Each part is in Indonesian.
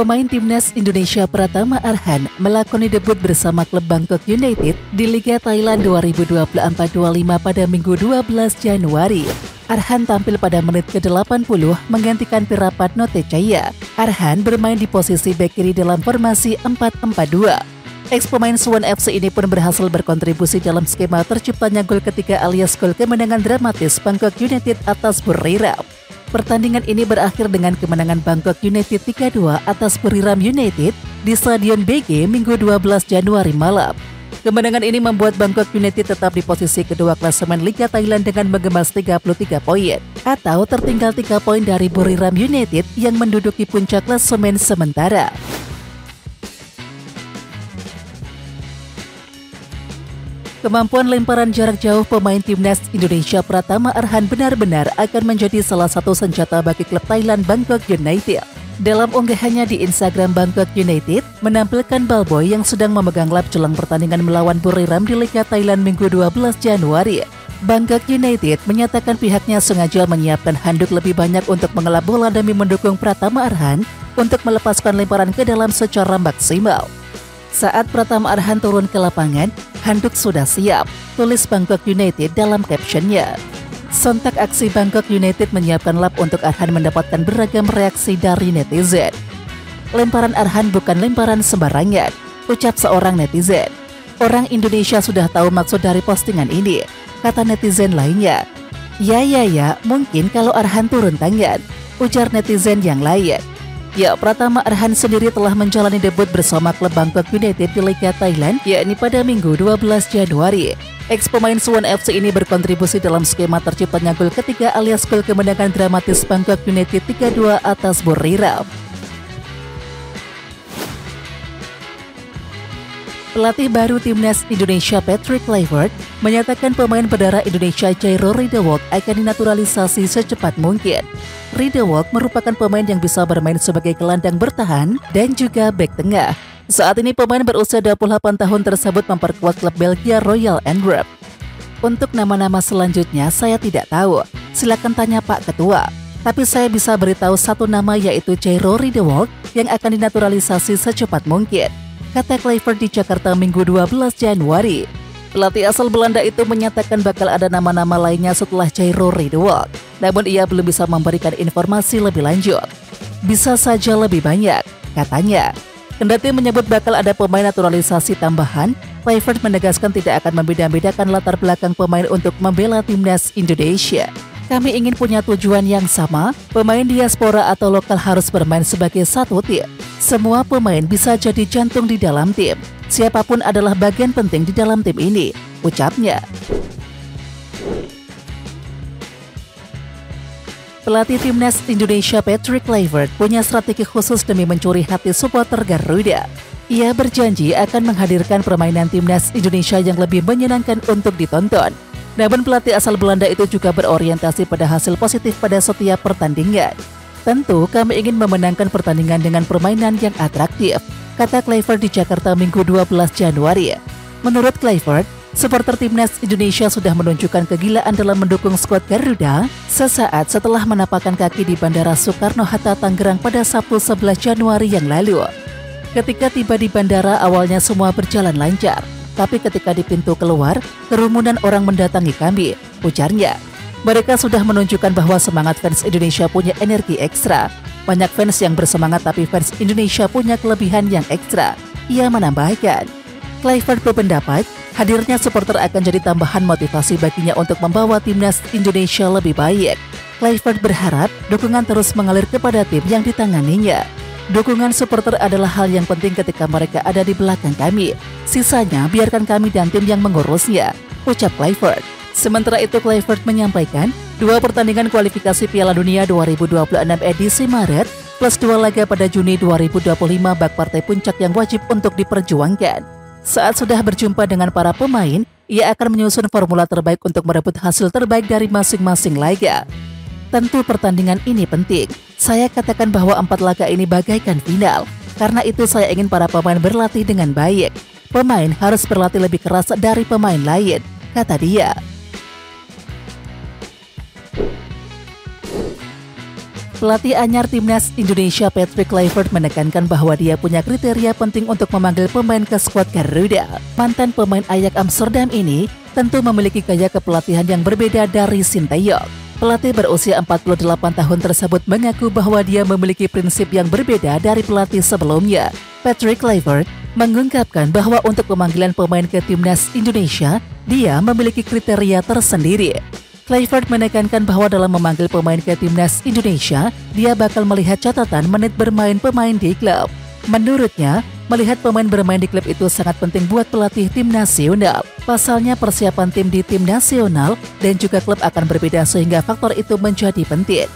Pemain timnas Indonesia Pratama Arhan melakoni debut bersama klub Bangkok United di Liga Thailand 2024-25 pada Minggu 12 Januari. Arhan tampil pada menit ke-80 menggantikan Pirapatno Tejaya. Arhan bermain di posisi bek kiri dalam formasi 4-4-2. Ex-pemain Suwon FC ini pun berhasil berkontribusi dalam skema terciptanya gol ketiga alias gol kemenangan dramatis Bangkok United atas Buriram. Pertandingan ini berakhir dengan kemenangan Bangkok United 3-2 atas Buriram United di Stadion BG Minggu 12 Januari malam. Kemenangan ini membuat Bangkok United tetap di posisi kedua klasemen Liga Thailand dengan mengemas 33 poin, atau tertinggal 3 poin dari Buriram United yang menduduki puncak klasemen sementara. Kemampuan lemparan jarak jauh pemain timnas Indonesia Pratama Arhan benar-benar akan menjadi salah satu senjata bagi klub Thailand Bangkok United. Dalam unggahannya di Instagram, Bangkok United menampilkan ballboy yang sedang memegang lap jelang pertandingan melawan Buriram di Liga Thailand Minggu 12 Januari. Bangkok United menyatakan pihaknya sengaja menyiapkan handuk lebih banyak untuk mengelap bola demi mendukung Pratama Arhan untuk melepaskan lemparan ke dalam secara maksimal. Saat Pratama Arhan turun ke lapangan, handuk sudah siap, tulis Bangkok United dalam captionnya. Sontak aksi Bangkok United menyiapkan lap untuk Arhan mendapatkan beragam reaksi dari netizen. Lemparan Arhan bukan lemparan sembarangan, ucap seorang netizen. Orang Indonesia sudah tahu maksud dari postingan ini, kata netizen lainnya. Ya, mungkin kalau Arhan turun tangan, ujar netizen yang lain. Ya, Pratama Arhan sendiri telah menjalani debut bersama klub Bangkok United di Liga Thailand, yakni pada Minggu 12 Januari. Ex-pemain Suwon FC ini berkontribusi dalam skema terciptanya gol ketiga alias gol kemenangan dramatis Bangkok United 3-2 atas Buriram. Pelatih baru timnas Indonesia Patrick Kluivert menyatakan pemain berdarah Indonesia Jairo Riedewoldt akan dinaturalisasi secepat mungkin. Riedewoldt merupakan pemain yang bisa bermain sebagai gelandang bertahan dan juga bek tengah. Saat ini pemain berusia 28 tahun tersebut memperkuat klub Belgia Royal Antwerp. Untuk nama-nama selanjutnya saya tidak tahu, silakan tanya Pak Ketua. Tapi saya bisa beritahu satu nama yaitu Jairo Riedewoldt yang akan dinaturalisasi secepat mungkin, kata Kluivert di Jakarta Minggu 12 Januari. Pelatih asal Belanda itu menyatakan bakal ada nama-nama lainnya setelah Jairo Riedewoldt, namun ia belum bisa memberikan informasi lebih lanjut. Bisa saja lebih banyak, katanya. Kendati menyebut bakal ada pemain naturalisasi tambahan, Kluivert menegaskan tidak akan membeda-bedakan latar belakang pemain untuk membela timnas Indonesia. Kami ingin punya tujuan yang sama, pemain diaspora atau lokal harus bermain sebagai satu tim. Semua pemain bisa jadi jantung di dalam tim. Siapapun adalah bagian penting di dalam tim ini, ucapnya. Pelatih timnas Indonesia Patrick Kluivert punya strategi khusus demi mencuri hati supporter Garuda. Ia berjanji akan menghadirkan permainan timnas Indonesia yang lebih menyenangkan untuk ditonton. Namun pelatih asal Belanda itu juga berorientasi pada hasil positif pada setiap pertandingan. Tentu kami ingin memenangkan pertandingan dengan permainan yang atraktif, kata Kluivert di Jakarta Minggu 12 Januari. Menurut Kluivert, supporter timnas Indonesia sudah menunjukkan kegilaan dalam mendukung skuad Garuda sesaat setelah menapakkan kaki di Bandara Soekarno-Hatta, Tangerang pada Sabtu 11 Januari yang lalu. Ketika tiba di bandara, awalnya semua berjalan lancar, tapi ketika di pintu keluar, kerumunan orang mendatangi kami, ujarnya. Mereka sudah menunjukkan bahwa semangat fans Indonesia punya energi ekstra. Banyak fans yang bersemangat tapi fans Indonesia punya kelebihan yang ekstra, ia menambahkan. Kluivert berpendapat, hadirnya supporter akan jadi tambahan motivasi baginya untuk membawa timnas Indonesia lebih baik. Kluivert berharap dukungan terus mengalir kepada tim yang ditanganinya. Dukungan supporter adalah hal yang penting ketika mereka ada di belakang kami. Sisanya biarkan kami dan tim yang mengurusnya, ucap Kluivert. Sementara itu Kluivert menyampaikan, 2 pertandingan kualifikasi Piala Dunia 2026 edisi Maret plus 2 laga pada Juni 2025 bak partai puncak yang wajib untuk diperjuangkan. Saat sudah berjumpa dengan para pemain, ia akan menyusun formula terbaik untuk merebut hasil terbaik dari masing-masing laga. Tentu pertandingan ini penting. Saya katakan bahwa 4 laga ini bagaikan final. Karena itu saya ingin para pemain berlatih dengan baik. Pemain harus berlatih lebih keras dari pemain lain, kata dia. Pelatih anyar Timnas Indonesia Patrick Kluivert menekankan bahwa dia punya kriteria penting untuk memanggil pemain ke skuad Garuda. Mantan pemain Ajax Amsterdam ini tentu memiliki gaya kepelatihan yang berbeda dari Sinteyong. Pelatih berusia 48 tahun tersebut mengaku bahwa dia memiliki prinsip yang berbeda dari pelatih sebelumnya. Patrick Kluivert mengungkapkan bahwa untuk pemanggilan pemain ke Timnas Indonesia, dia memiliki kriteria tersendiri. Kluivert menekankan bahwa dalam memanggil pemain ke Timnas Indonesia, dia bakal melihat catatan menit bermain pemain di klub. Menurutnya, melihat pemain bermain di klub itu sangat penting buat pelatih tim nasional. Pasalnya persiapan tim di tim nasional dan juga klub akan berbeda sehingga faktor itu menjadi penting.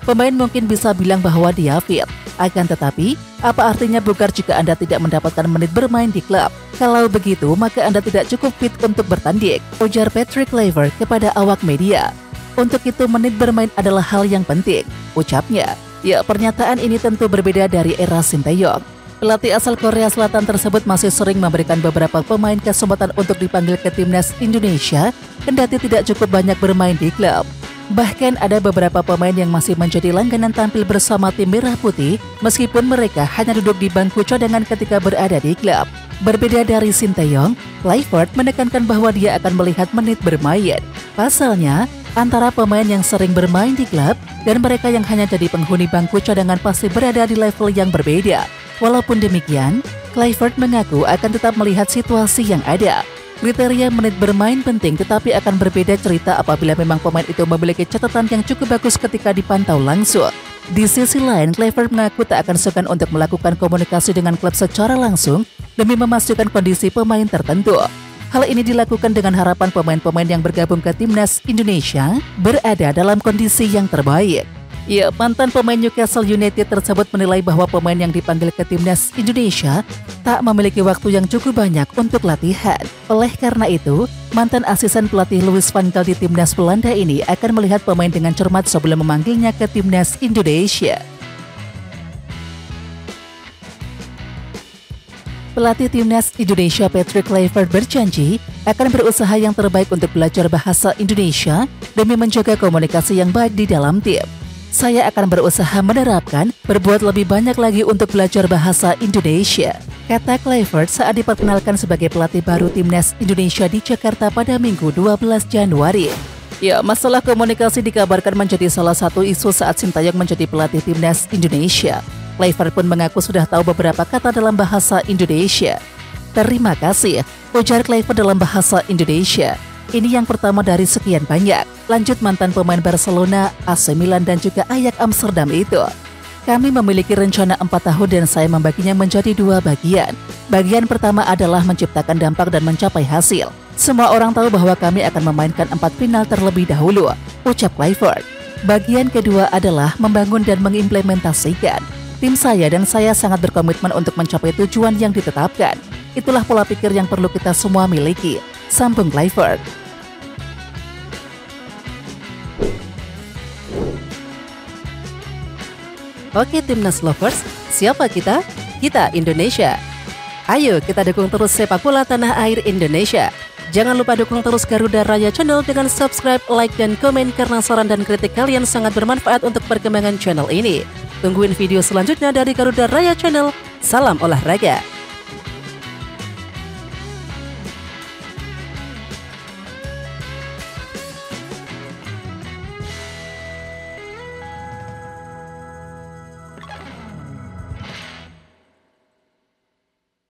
Pemain mungkin bisa bilang bahwa dia fit, akan tetapi apa artinya bugar jika Anda tidak mendapatkan menit bermain di klub? Kalau begitu, maka Anda tidak cukup fit untuk bertanding, ujar Patrick Kluivert kepada awak media. Untuk itu menit bermain adalah hal yang penting, ucapnya. Ya, pernyataan ini tentu berbeda dari era Sinteyong. Pelatih asal Korea Selatan tersebut masih sering memberikan beberapa pemain kesempatan untuk dipanggil ke Timnas Indonesia, kendati tidak cukup banyak bermain di klub. Bahkan ada beberapa pemain yang masih menjadi langganan tampil bersama tim Merah Putih meskipun mereka hanya duduk di bangku cadangan ketika berada di klub. Berbeda dari Sinteyong, Kluivert menekankan bahwa dia akan melihat menit bermain. Pasalnya, antara pemain yang sering bermain di klub dan mereka yang hanya jadi penghuni bangku cadangan pasti berada di level yang berbeda. Walaupun demikian, Kluivert mengaku akan tetap melihat situasi yang ada. Kriteria menit bermain penting, tetapi akan berbeda cerita apabila memang pemain itu memiliki catatan yang cukup bagus ketika dipantau langsung. Di sisi lain, Kluivert mengaku tak akan segan untuk melakukan komunikasi dengan klub secara langsung demi memastikan kondisi pemain tertentu. Hal ini dilakukan dengan harapan pemain-pemain yang bergabung ke Timnas Indonesia berada dalam kondisi yang terbaik. Ya, mantan pemain Newcastle United tersebut menilai bahwa pemain yang dipanggil ke Timnas Indonesia tak memiliki waktu yang cukup banyak untuk latihan. Oleh karena itu, mantan asisten pelatih Louis van Gaal di Timnas Belanda ini akan melihat pemain dengan cermat sebelum memanggilnya ke Timnas Indonesia. Pelatih Timnas Indonesia Patrick Kluivert berjanji akan berusaha yang terbaik untuk belajar bahasa Indonesia demi menjaga komunikasi yang baik di dalam tim. Saya akan berusaha menerapkan, berbuat lebih banyak lagi untuk belajar bahasa Indonesia, kata Kluivert saat diperkenalkan sebagai pelatih baru Timnas Indonesia di Jakarta pada Minggu 12 Januari. Ya, masalah komunikasi dikabarkan menjadi salah satu isu saat Sinteyong menjadi pelatih Timnas Indonesia. Kluivert pun mengaku sudah tahu beberapa kata dalam bahasa Indonesia. Terima kasih, ujar Kluivert dalam bahasa Indonesia. Ini yang pertama dari sekian banyak, lanjut mantan pemain Barcelona, AC Milan dan juga Ajax Amsterdam itu. Kami memiliki rencana 4 tahun dan saya membaginya menjadi 2 bagian. Bagian pertama adalah menciptakan dampak dan mencapai hasil. Semua orang tahu bahwa kami akan memainkan 4 final terlebih dahulu, ucap Kluivert. Bagian kedua adalah membangun dan mengimplementasikan. Tim saya dan saya sangat berkomitmen untuk mencapai tujuan yang ditetapkan. Itulah pola pikir yang perlu kita semua miliki, sambung Kluivert. Oke Timnas Lovers, siapa kita? Kita Indonesia. Ayo kita dukung terus sepak bola tanah air Indonesia. Jangan lupa dukung terus Garuda Raya Channel dengan subscribe, like, dan komen karena saran dan kritik kalian sangat bermanfaat untuk perkembangan channel ini. Tungguin video selanjutnya dari Garuda Raya Channel. Salam olahraga.